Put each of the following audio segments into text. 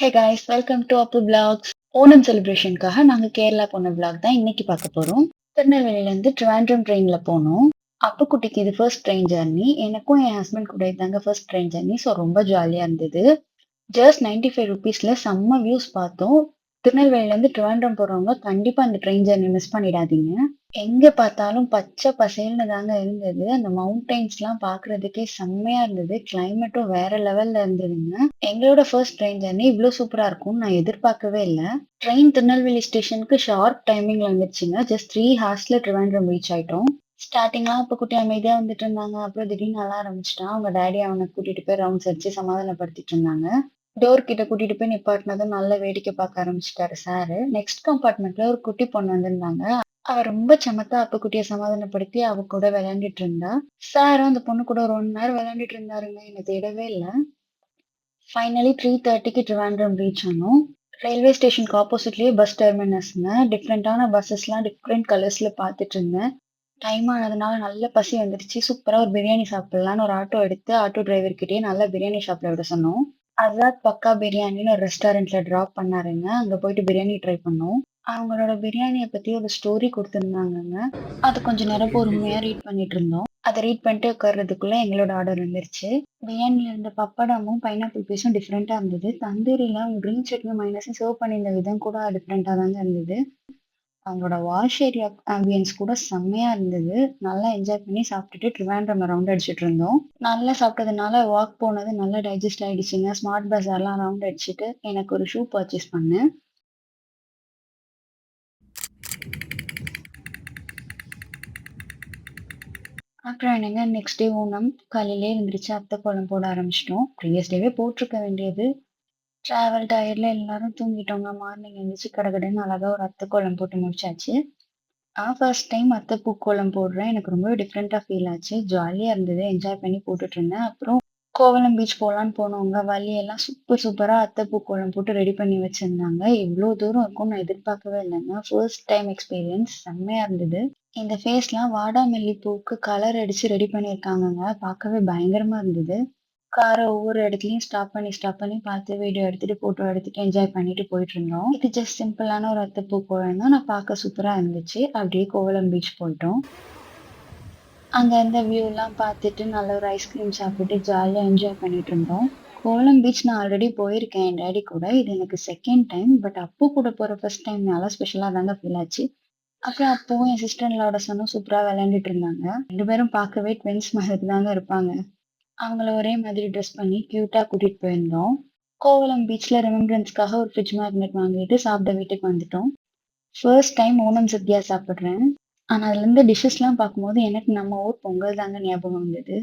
Hey guys welcome to Appu vlogs. Onam செலிப்ரேஷனுக்காக நாங்க கேரளா போன விளாக் தான் இன்னைக்கு பார்க்க போறோம். திருநெல்வேலியில இருந்து ட்ரிவாண்ட்ரம் ட்ரெயின்ல போனோம். அப்புக்குட்டிக்கு இது ஃபர்ஸ்ட் ட்ரெயின் ஜர்னி. எனக்கும் என் ஹஸ்பண்ட் கூட இதாங்க ஃபர்ஸ்ட் ட்ரெயின் ஜர்னி. ஸோ ரொம்ப ஜாலியா இருந்தது. ஜஸ்ட் 95 ரூபீஸ்ல செம்ம வியூஸ் பார்த்தோம். திருநெல்வேலியிலேருந்து ட்ரிவாண்ட்ரம் போறவங்க கண்டிப்பா அந்த ட்ரெயின் ஜர்னி மிஸ் பண்ணிடாதீங்க. எங்க பார்த்தாலும் பச்சை பசேல்னு தாங்க இருந்தது. அந்த மவுண்டைன்ஸ்லாம் பார்க்கறதுக்கே செம்மையா இருந்தது. கிளைமேட்டும் வேற லெவல்ல இருந்ததுங்க. எங்களோட ஃபர்ஸ்ட் ட்ரெயின் ஜர்னி இவ்ளோ சூப்பரா இருக்கும்னு நான் எதிர்பார்க்கவே இல்ல. ட்ரெயின் திருநெல்வேலி ஸ்டேஷனுக்கு ஷார்ப் டைமிங்ல வந்துருச்சுங்க. ஜஸ்ட் 3 ஹார்ஸ்ல ட்ரிவாண்ட்ரம் ரீச் ஆயிட்டோம். ஸ்டார்டிங்லாம் அப்புக்குட்டி அமைதியா வந்துட்டு இருந்தாங்க. அப்புறம் திடீர்னு அழ ஆரம்பிச்சுட்டான். அவங்க டாடி அவனை கூட்டிட்டு போய் ரவுண்ட்ஸ் அடிச்சு சமாதானப்படுத்திட்டு இருந்தாங்க. டோர் கிட்ட கூட்டிட்டு போய் நிப்பாட்டினதும் நல்லா வேடிக்கை பார்க்க ஆரம்பிச்சுட்டாரு சாரு. நெக்ஸ்ட் கம்பார்ட்மெண்ட்ல ஒரு குட்டி பொண்ணு வந்திருந்தாங்க. அவ ரொம்ப சமத்தா அப்புக்குட்டிய சமாதானப்படுத்தி அவ கூட விளையாண்டுட்டு இருந்தா. சாரும் அந்த பொண்ணு கூட ஒரு 1 ஹவர் விளையாண்டுட்டு இருந்தாருங்க. என்ன தேடவே இல்ல. ஃபைனலி 3:30க்கு ட்ரிவாண்ட்ரம் ரீச் ஆனோம். ரயில்வே ஸ்டேஷனுக்கு ஆப்போசிட்லயே பஸ் டெர்மினஸ்ங்க. டிஃப்ரெண்டான பஸ்ஸஸ்லாம் டிஃப்ரெண்ட் கலர்ஸ்ல பார்த்துட்டு இருந்தேன். டைம் ஆனதுனால நல்ல பசி வந்துருச்சு. சூப்பரா ஒரு பிரியாணி சாப்பிடலான்னு ஒரு ஆட்டோ எடுத்து ஆட்டோ டிரைவர் கிட்டயே நல்லா பிரியாணி சாப்பிட விட சொன்னோம். ஆசாத் பக்கா பிரியாணின்னு ஒரு ரெஸ்டாரண்ட்ல டிராப் பண்ணாருங்க. அங்க போயிட்டு பிரியாணி ட்ரை பண்ணோம். அவங்களோட பிரியாணிய பத்தி ஒரு ஸ்டோரி குடுத்திருந்தாங்கங்க. அது கொஞ்ச நேரம் பொறுமையா ரீட் பண்ணிட்டு இருந்தோம். அத ரீட் பண்ணிட்டு உட்கார்றதுக்குள்ள எங்களோட ஆர்டர் வந்துருச்சு. பிரியாணில இருந்த பப்படமும், பைனாப்பிள் பீஸும் டிஃப்ரெண்டா இருந்தது. தந்தூரில அவங்க கிரீன் சட்னி மைனஸும் சர்வ் பண்ணியிருந்த விதம் கூட டிஃப்ரெண்டா தாங்க இருந்தது. அவங்களோட வாஷ் ஏரியா ஆம்பியன்ஸ் கூட செம்மையா இருந்தது. நல்லா என்ஜாய் பண்ணி சாப்பிட்டுட்டு ட்ரிவாண்ட்ரம் ரவுண்ட் அடிச்சுட்டு இருந்தோம். நல்லா சாப்பிட்டதுனால வாக் போனது நல்லா டைஜஸ்ட் ஆயிடுச்சுங்க. ஸ்மார்ட் பஜார்லாம் ரவுண்ட் அடிச்சுட்டு எனக்கு ஒரு ஷூ பர்ச்சேஸ் பண்ணேன். அப்புறம் என்னங்க நெக்ஸ்ட் டே ஓணம். காலையிலேயே எந்திரிச்சு அத்தை கோலம் போட ஆரம்பிச்சிட்டோம். ப்ரீவியஸ் டேவே போட்டிருக்க வேண்டியது. டிராவல் டயர்ட்ல எல்லாரும் தூங்கிட்டோங்க. மார்னிங் எந்திரிச்சு கடகடன்னு அழகா ஒரு அத்தை கோலம் போட்டு முடிச்சாச்சு. ஃபர்ஸ்ட் டைம் அத்தை பூக்கோலம் போடுறேன். எனக்கு ரொம்பவே டிஃப்ரெண்ட்டா ஃபீல் ஆச்சு. ஜாலியா இருந்தது. என்ஜாய் பண்ணி போட்டுட்டு இருந்தேன். அப்புறம் கோவளம் பீச் போலான்னு போனோங்க. வழியெல்லாம் சூப்பரா அத்தை பூக்கோலம் போட்டு ரெடி பண்ணி வச்சிருந்தாங்க. இவ்ளோ தூரம் இருக்கும்னு நான் எதிர்பார்க்கவே இல்லைங்க. ஃபர்ஸ்ட் டைம் எக்ஸ்பீரியன்ஸ் செம்மையா இருந்தது. இந்த ஃபேஸ்லாம் வாடாமல்லி பூவுக்கு கலர் அடிச்சு ரெடி பண்ணியிருக்காங்கங்க. பார்க்கவே பயங்கரமா இருந்தது. கார ஒவ்வொரு இடத்துலயும் ஸ்டாப் பண்ணி பார்த்து வீடியோ எடுத்துட்டு, ஃபோட்டோ எடுத்துட்டு என்ஜாய் பண்ணிட்டு போயிட்டுருந்தோம். இது ஜஸ்ட் சிம்பிளான ஒரு அத்தைப்பூ கோலம் தான். நான் பார்க்க சூப்பரா இருந்துச்சு. அப்படியே கோவளம் பீச் போயிட்டோம். அங்க இருந்த வியூலாம் பார்த்துட்டு நல்ல ஒரு ஐஸ்கிரீம் சாப்பிட்டு ஜாலியா என்ஜாய் பண்ணிட்டு இருந்தோம். கோவளம் பீச் நான் ஆல்ரெடி போயிருக்கேன் என் டாடி கூட. இது எனக்கு செகண்ட் டைம். பட் அப்பு கூட போற ஃபர்ஸ்ட் டைம்னால ஸ்பெஷலா தாங்க ஃபீல் ஆச்சு. அப்புறம் அப்பவும் என் சிஸ்டர் இன் லாவோட சன்னும் சூப்பரா விளையாண்டுட்டு இருந்தாங்க. 2 பேரும் பார்க்கவே ட்வின்ஸ் மாதிரி தாங்க இருப்பாங்க. அவங்கள ஒரே மாதிரி ட்ரெஸ் பண்ணி கியூட்டா கூட்டிட்டு போயிருந்தோம். கோவளம் பீச்ல ரிமெம்பரன்ஸ்க்காக ஒரு ஃப்ரிட்ஜ் மேக்னெட் வாங்கிட்டு சாப்பிட வீட்டுக்கு வந்துட்டோம். ஃபர்ஸ்ட் டைம் ஓணம் சத்யா சாப்பிடுறேன். ஆனா அதுல இருந்த டிஷ்ஷஸ்லாம் பார்க்கும்போது எனக்கு நம்ம ஊர் பொங்கல் தாங்க ஞாபகம் வந்தது.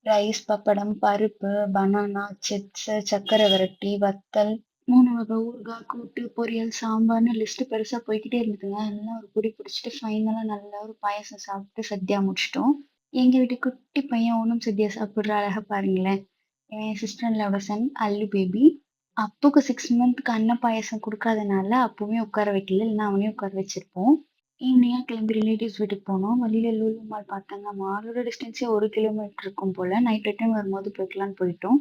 ரைஸ், பப்படம், பருப்பு, பனானா, சிப்ஸ், சர்க்கரை வரட்டி, வத்தல், 3 வகை ஊறுகாய், கூட்டு, பொரியல், சாம்பார்ன்னு லிஸ்ட் பெருசா போய்க்கிட்டே இருந்ததுங்க. எல்லாம் ஒரு புடி பிடிச்சிட்டு ஃபைனலா நல்லா ஒரு பாயாசம் சாப்பிட்டு சத்யா முடிச்சுட்டோம். எங்க வீட்டு குட்டி பையன் ஓணம் சத்யா சாப்பிடுற அழக பாருங்களேன். இவன் என் சிஸ்டர் இன் லாவோட சன் அல்லு பேபி. அப்புக்கு 6 மந்த்க்கு அன்ன பாயாசம் குடுக்காதனால அப்பவே உட்கார வைக்கல. இல்லைன்னா அவனையும் உட்கார வச்சிருப்போம். ஈவினிங்கா கிளம்பி ரிலேட்டிவ்ஸ் வீட்டுக்கு போனோம். வழியில லூலு மால் பார்த்தாங்க. மாலோட டிஸ்டன்ஸே 1 கிலோமீட்டர் இருக்கும் போல. நைட் ரிட்டர்ன் வரும்போது போய்க்கலான்னு போயிட்டோம்.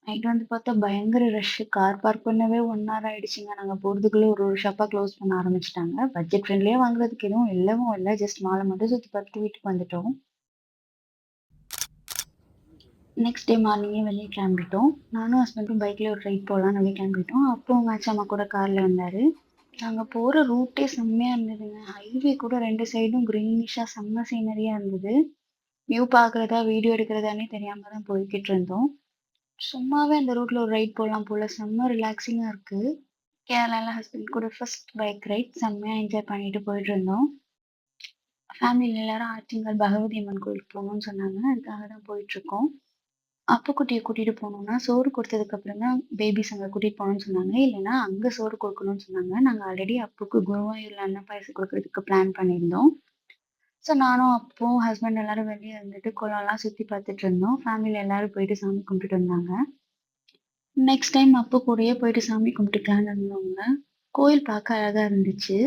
நைட் வந்து பார்த்தா பயங்கர ரஷ்ஷு. கார் பார்க் பண்ணவே 1 ஹவர் ஆயிடுச்சுங்க. நாங்க போறதுக்குள்ள ஒரு ஷாப்பா க்ளோஸ் பண்ண ஆரம்பிச்சுட்டாங்க. பட்ஜெட் ஃப்ரெண்ட்லியா வாங்குறதுக்கு எதுவும் இல்லவும் இல்ல. ஜஸ்ட் மால மட்டும் சுத்தி பார்த்துட்டு வீட்டுக்கு வந்துட்டோம். நெக்ஸ்ட் டே மார்னிங்கே வெளிய கிளம்பிட்டோம். நானும் ஹஸ்பண்டும் பைக்ல ஒரு ரைட் போலான்னு வெளிய கிளம்பிட்டோம். அப்போ மேட்ச் கூட கார்ல வந்தாரு. நாங்க போற ரூட்டே செம்மையா இருந்ததுங்க. ஹைவே கூட 2 சைடும் கிரீனிஷா செம்ம சீனரியா இருந்தது. வியூ பார்க்குறதா, வீடியோ எடுக்கிறதான்னே தெரியாம தான் போய்க்கிட்டு இருந்தோம். சும்மாவே அந்த ரூட்ல ஒரு ரைட் போலாம் போல. செம்ம ரிலாக்ஸிங்கா இருக்கு. கேரளால ஹஸ்பண்ட் கூட ஃபர்ஸ்ட் பைக் ரைட் செம்மையா என்ஜாய் பண்ணிட்டு போயிட்டு இருந்தோம். ஃபேமிலில எல்லாரும் ஆற்றிங்கல் பகவதி அம்மன் கோயிலுக்கு போகணும்னு சொன்னாங்க. அதுக்காக தான் போயிட்டு இருக்கோம். அப்புக்குட்டிய கூட்டிட்டு போனோம்னா, சோறு கொடுத்ததுக்கு அப்புறம் தான் பேபிஸ் அங்க கூட்டிட்டு போணும்னு சொன்னாங்க. இல்லன்னா அங்க சோறு கொடுக்கணும்னு சொன்னாங்க. நாங்க ஆல்ரெடி அப்புக்கு குருவாயூர்ல அன்ன பாயாசம் கொடுக்கறதுக்கு பிளான் பண்ணியிருந்தோம். ஸோ நானும் அப்பும் ஹஸ்பண்ட் எல்லாரும் வெளிய இருந்துட்டு குளம்லாம் சுத்தி பார்த்துட்டு இருந்தோம். ஃபேமிலில எல்லாரும் போயிட்டு சாமி கும்பிட்டுட்டு வந்தாங்க. நெக்ஸ்ட் டைம் அப்பு கூடயே போயிட்டு சாமி கும்பிட்டுக்கலான்னு இருந்தோங்க. கோயில் பார்க்க அழகா இருந்துச்சு.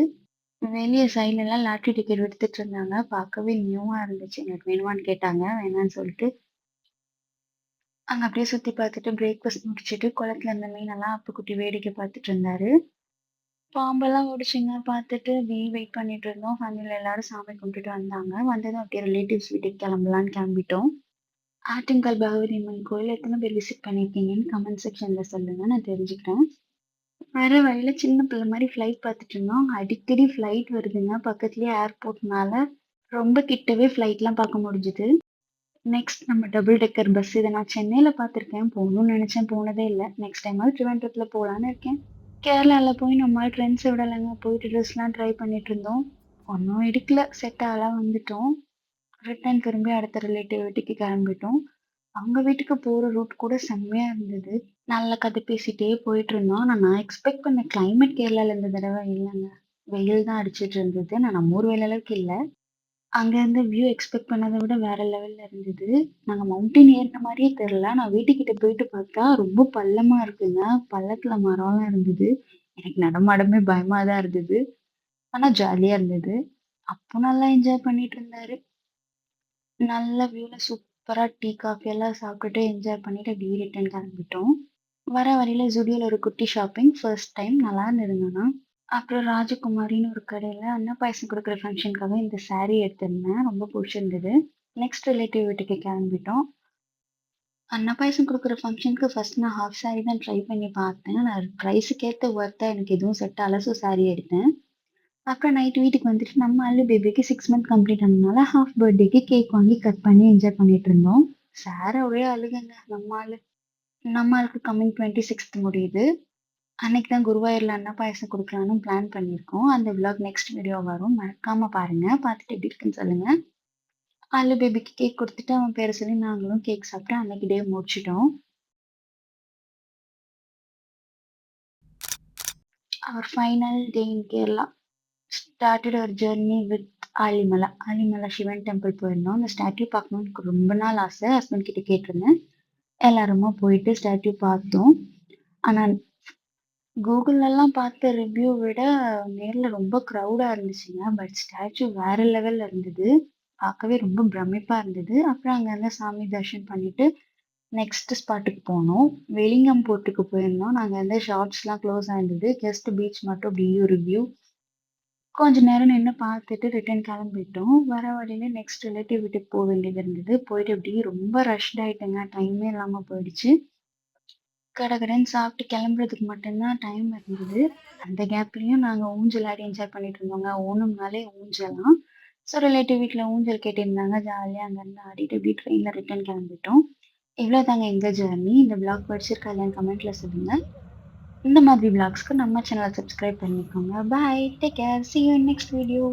வெளிய சைட்லலாம் லாட்டரி டிக்கெட் வித்துட்டு இருந்தாங்க. பார்க்கவே நியூவா இருந்துச்சு. எங்களுக்கு வேணுமான்னு கேட்டாங்க. வேணான்னு சொல்லிட்டு அங்க அப்படியே சுத்தி பார்த்துட்டு பிரேக்ஃபாஸ்ட் முடிச்சுட்டு குளத்துல இருந்த மீனெல்லாம் அப்புக்குட்டி வேடிக்கை பார்த்துட்டு இருந்தாரு. பாம்பெல்லாம் ஓடுச்சுங்க. பார்த்துட்டு வெயிட் பண்ணிட்டு இருந்தோம். ஃபேமிலில எல்லாரும் சாமி கும்பிட்டுட்டு வந்தாங்க. வந்ததும் அப்படியே ரிலேட்டிவ்ஸ் வீட்டுக்கு கிளம்பலான்னு கிளம்பிட்டோம். ஆட்டுங்கால் பகவதி அம்மன் கோயில் எத்தன பேர் விசிட் பண்ணியிருக்கீங்கன்னு கமெண்ட் செக்ஷன்ல சொல்லுங்க. நான் தெரிஞ்சுக்கிறேன். வர வழியில சின்ன பிள்ளை மாரி ஃப்ளைட் பார்த்துட்டு இருந்தோம். அடிக்கடி ஃப்ளைட் வருதுங்க. பக்கத்துலயே ஏர்போர்ட்னால ரொம்ப கிட்டவே ஃப்ளைட்லாம் பார்க்க முடிஞ்சுது. நெக்ஸ்ட் நம்ம டபுள் டெக்கர் பஸ். இத நான் சென்னையில பார்த்துருக்கேன். போகணும்னு நெனச்சேன். போனதே இல்ல. நெக்ஸ்ட் டைமாவது ட்ரிவாண்ட்ரத்துல போலான்னு இருக்கேன். கேரளால போய் நம்மால் ட்ரெண்ட்ஸ விடலங்க. போயிட்டு ட்ரெஸ்லாம் ட்ரை பண்ணிட்டு இருந்தோம். ஒண்ணும் எடுக்கல. செட் ஆகல வந்துட்டோம். ரிட்டர்ன் திரும்பி அடுத்த ரிலேட்டிவ் வீட்டுக்கு கிளம்பிட்டோம். அவங்க வீட்டுக்கு போற ரூட் கூட செம்மையா இருந்தது. நல்ல கதை பேசிட்டே போயிட்டுருந்தோம். ஆனா நான் எக்ஸ்பெக்ட் பண்ண கிளைமேட் கேரளால இந்த தடவ இல்லங்க. வெயில் தான் அடிச்சிட்டு இருந்தது. ஆனா நம்ம ஊர் வெயில் அளவுக்கு இல்ல. அங்க இருந்த வியூ எக்ஸ்பெக்ட் பண்ணத விட வேற லெவல்ல இருந்தது. நாங்க மவுண்டைன் ஏறுன மாரியே தெரியல. நான் வீட்டுக்கிட்ட போயிட்டு பார்த்தா ரொம்ப பள்ளமா இருக்குங்க. பள்ளத்துல மரம்லாம் இருந்தது. எனக்கு நடமாடவே பயமா தான் இருந்தது. ஆனா ஜாலியா இருந்தது. அப்போ நல்லா என்ஜாய் பண்ணிட்டு இருந்தாரு. நல்ல வியூல சூப்பரா டீ, காஃபி எல்லாம் சாப்பிட்டுட்டு என்ஜாய் பண்ணிட்டு அப்படியே ரிட்டர்ன் கிளம்பிட்டோம். வர வழியில Zudio ஒரு குட்டி ஷாப்பிங். ஃபர்ஸ்ட் டைம் நல்லா இருந்ததுங்க. அப்புறம் ராஜகுமாரின்னு ஒரு கடையில அன்ன பாயாசம் குடுக்குற ஃபங்ஷனுக்காக இந்த சாரி எடுத்திருந்தேன். ரொம்ப புடிச்சிருந்தது. நெக்ஸ்ட் ரிலேட்டிவ் வீட்டுக்கு கிளம்பிட்டோம். அன்ன பாயாசம் குடுக்குற ஃபங்ஷனுக்கு ஃபர்ஸ்ட் நான் ஹாஃப் சாரி தான் ட்ரை பண்ணி பார்த்தேன். நான் பிரைஸுக்கு ஏத்த ஒர்த்தா எனக்கு எதுவும் செட் ஆகல. ஸோ சாரி எடுத்தேன். அப்புறம் நைட் வீட்டுக்கு வந்துட்டு நம்ம அல்லு பேபிக்கு 6 மந்த் கம்ப்ளீட் ஆனதுனால ஹாஃப் பர்த்டேக்கு கேக் வாங்கி கட் பண்ணி என்ஜாய் பண்ணிட்டு இருந்தோம். சார் ஒரே அழுகங்க. நம்ம ஆளுக்கு கம்மிங் 26த் முடியுது. அன்னைக்கு தான் குருவாயூர்ல அன்ன பாயாசம் குடுக்கலான்னு பிளான் பண்ணியிருக்கோம். அந்த விளாக் நெக்ஸ்ட் வீடியோ வரும். மறக்காம பாருங்க. பார்த்துட்டு எப்படி இருக்குன்னு சொல்லுங்க. அல்லு பேபிக்கு கேக் குடுத்துட்டு அவன் பேர சொல்லி நாங்களும் கேக் சாப்பிட்டு அன்னைக்கு டே முடிச்சுட்டோம். அவர் final day in Kerala started our journey with Aazhimala. Aazhimala Sivan temple போயிருந்தோம். அந்த ஸ்டாட்யூ பார்க்கணும்னு எனக்கு ரொம்ப நாள் ஆசை. ஹஸ்பண்ட் கிட்ட கேட்டிருந்தேன். எல்லாருமா போயிட்டு ஸ்டாட்யூ பார்த்தோம். ஆனா கூகுள்லலாம் பார்த்த ரிவ்யூ விட நேர்ல ரொம்ப க்ரௌடா இருந்துச்சுங்க. பட் ஸ்டாச்சு வேற லெவல்ல இருந்தது. பார்க்கவே ரொம்ப பிரமிப்பா இருந்தது. அப்புறம் அங்க இருந்து சாமி தரிசனம் பண்ணிட்டு நெக்ஸ்ட் ஸ்பாட்டுக்கு போனோம். வெலிங்கம் போர்ட்டுக்கு போயிருந்தோம். நாங்க வந்து ஷாப்ஸ்லாம் க்ளோஸ் ஆயிருந்தது. ஜஸ்ட் பீச் மட்டும் அப்படியே ஒரு வியூ. கொஞ்ச நேரம் நின்னு பார்த்துட்டு ரிட்டர்ன் கிளம்பிட்டோம். வர வழியில நெக்ஸ்ட் ரிலேட்டிவ் வீட்டுக்கு போ வேண்டியது இருந்தது. போயிட்டு அப்படியே ரொம்ப ரஷ்ட் ஆயிட்டேங்க. டைமே இல்லாம போயிடுச்சு. கடகடன்னு சாப்பிட்டு கிளம்புறதுக்கு மட்டும் தான் டைம் இருந்தது. அந்த கேப்லயும் நாங்க ஊஞ்சல் ஆடி என்ஜாய் பண்ணிட்டு இருந்தோங்க. ஓணம்னாலே ஊஞ்சல்லாம். ஸோ ரிலேட்டிவ் வீட்ல ஊஞ்சல் கேட்டிருந்தாங்க. ஜாலியா அங்கருந்து ஆடிட்டு அப்படியே ட்ரெயின்ல ரிட்டர்ன் கிளம்பிட்டோம். இவ்வளோதாங்க எங்க ஜர்னி. இந்த விளாக் பிடிச்சிருக்கா இல்லையான்னு கமெண்ட்ல சொல்லுங்க. இந்த மாதிரி விளாக்ஸ்க்கு நம்ம சேனல சப்ஸ்கிரைப் பண்ணிக்கோங்க. Bye. Take care. See you in next video.